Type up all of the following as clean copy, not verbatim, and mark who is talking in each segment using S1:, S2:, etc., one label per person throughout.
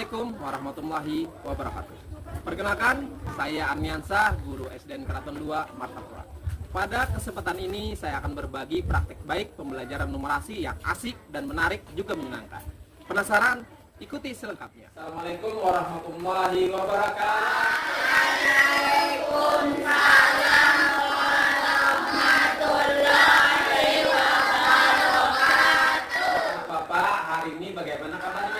S1: Assalamualaikum warahmatullahi wabarakatuh. Perkenalkan, saya Armiansah, guru SDN Keraton 2 Martapura. Pada kesempatan ini saya akan berbagi praktek baik pembelajaran numerasi yang asik dan menarik juga menyenangkan. Penasaran? Ikuti selengkapnya. Assalamualaikum warahmatullahi wabarakatuh.
S2: Waalaikumsalam warahmatullahi wabarakatuh.
S1: Bapak, hari ini bagaimana kabarnya?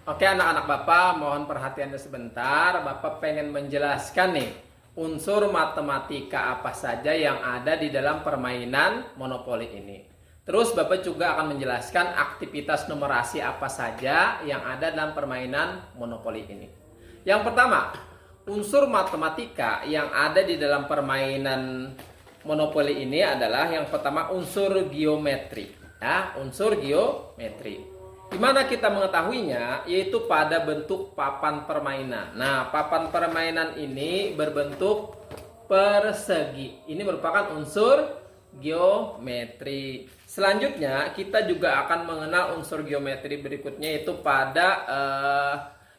S1: Oke anak-anak Bapak, mohon perhatiannya sebentar. Bapak pengen menjelaskan nih unsur matematika apa saja yang ada di dalam permainan monopoli ini. Terus Bapak juga akan menjelaskan aktivitas numerasi apa saja yang ada dalam permainan monopoli ini. Yang pertama, unsur matematika yang ada di dalam permainan monopoli ini adalah yang pertama unsur geometri. Ya, unsur geometri. Di mana kita mengetahuinya? Yaitu pada bentuk papan permainan. Nah, papan permainan ini berbentuk persegi. Ini merupakan unsur geometri. Selanjutnya, kita juga akan mengenal unsur geometri berikutnya, yaitu pada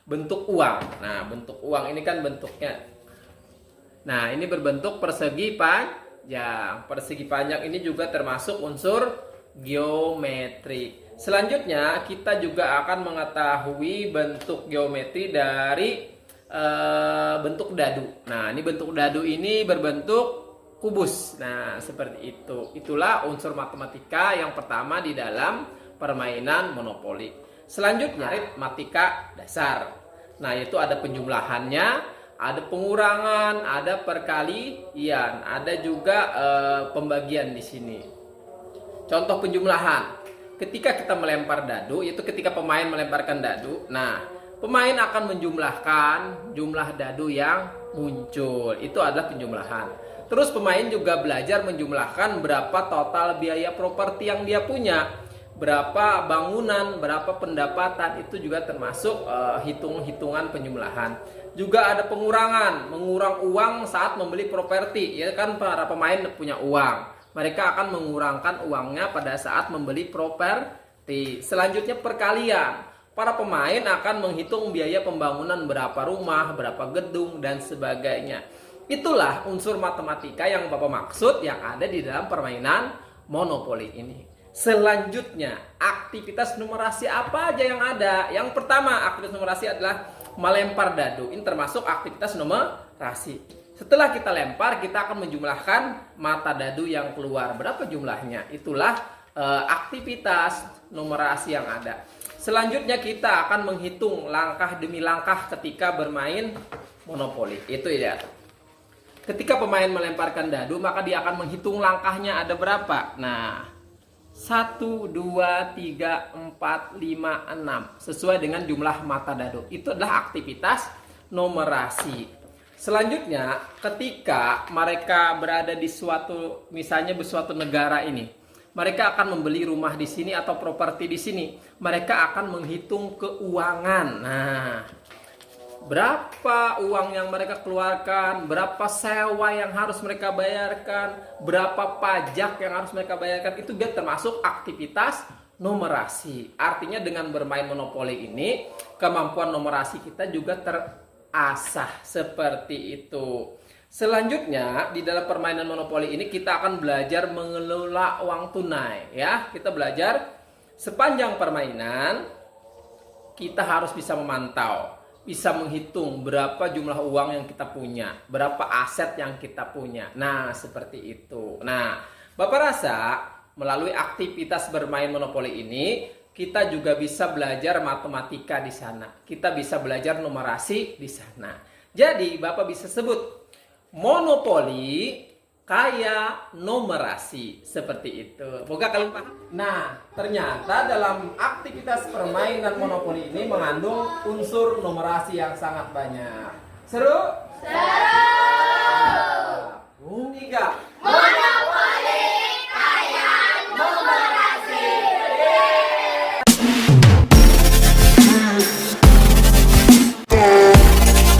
S1: bentuk uang. Nah, bentuk uang ini kan bentuknya. Nah, ini berbentuk persegi panjang. Persegi panjang ini juga termasuk unsur geometri. Selanjutnya kita juga akan mengetahui bentuk geometri dari bentuk dadu. Nah, ini bentuk dadu ini berbentuk kubus. Nah, seperti itu. Itulah unsur matematika yang pertama di dalam permainan monopoli. Selanjutnya aritmatika dasar. Nah, yaitu ada penjumlahannya, ada pengurangan, ada perkalian, ada juga pembagian di sini. Contoh penjumlahan. Ketika kita melempar dadu, yaitu ketika pemain melemparkan dadu, nah, pemain akan menjumlahkan jumlah dadu yang muncul. Itu adalah penjumlahan. Terus pemain juga belajar menjumlahkan berapa total biaya properti yang dia punya, berapa bangunan, berapa pendapatan, itu juga termasuk hitung-hitungan penjumlahan. Juga ada pengurangan, mengurang uang saat membeli properti. Ya kan, para pemain punya uang, mereka akan mengurangkan uangnya pada saat membeli properti. Selanjutnya perkalian. Para pemain akan menghitung biaya pembangunan berapa rumah, berapa gedung, dan sebagainya. Itulah unsur matematika yang Bapak maksud yang ada di dalam permainan monopoli ini. Selanjutnya, aktivitas numerasi apa aja yang ada? Yang pertama, aktivitas numerasi adalah melempar dadu. Ini termasuk aktivitas numerasi. Setelah kita lempar, kita akan menjumlahkan mata dadu yang keluar. Berapa jumlahnya? Itulah aktivitas numerasi yang ada. Selanjutnya kita akan menghitung langkah demi langkah ketika bermain monopoli. Itu ya. Ketika pemain melemparkan dadu, maka dia akan menghitung langkahnya ada berapa. Nah, 1, 2, 3, 4, 5, 6. Sesuai dengan jumlah mata dadu. Itu adalah aktivitas numerasi. Selanjutnya, ketika mereka berada di suatu, misalnya di suatu negara ini, mereka akan membeli rumah di sini atau properti di sini. Mereka akan menghitung keuangan. Nah, berapa uang yang mereka keluarkan, berapa sewa yang harus mereka bayarkan, berapa pajak yang harus mereka bayarkan, itu dia termasuk aktivitas numerasi. Artinya dengan bermain monopoli ini, kemampuan numerasi kita juga terasah seperti itu. Selanjutnya di dalam permainan monopoli ini kita akan belajar mengelola uang tunai ya. Kita belajar sepanjang permainan kita harus bisa memantau, bisa menghitung berapa jumlah uang yang kita punya, berapa aset yang kita punya. Nah, seperti itu. Nah, Bapak rasa melalui aktivitas bermain monopoli ini kita juga bisa belajar matematika di sana. Kita bisa belajar numerasi di sana. Jadi, Bapak bisa sebut monopoli kaya numerasi. Seperti itu. Semoga kalian paham. Nah, ternyata dalam aktivitas permainan monopoli ini mengandung unsur numerasi yang sangat banyak. Seru?
S2: Seru!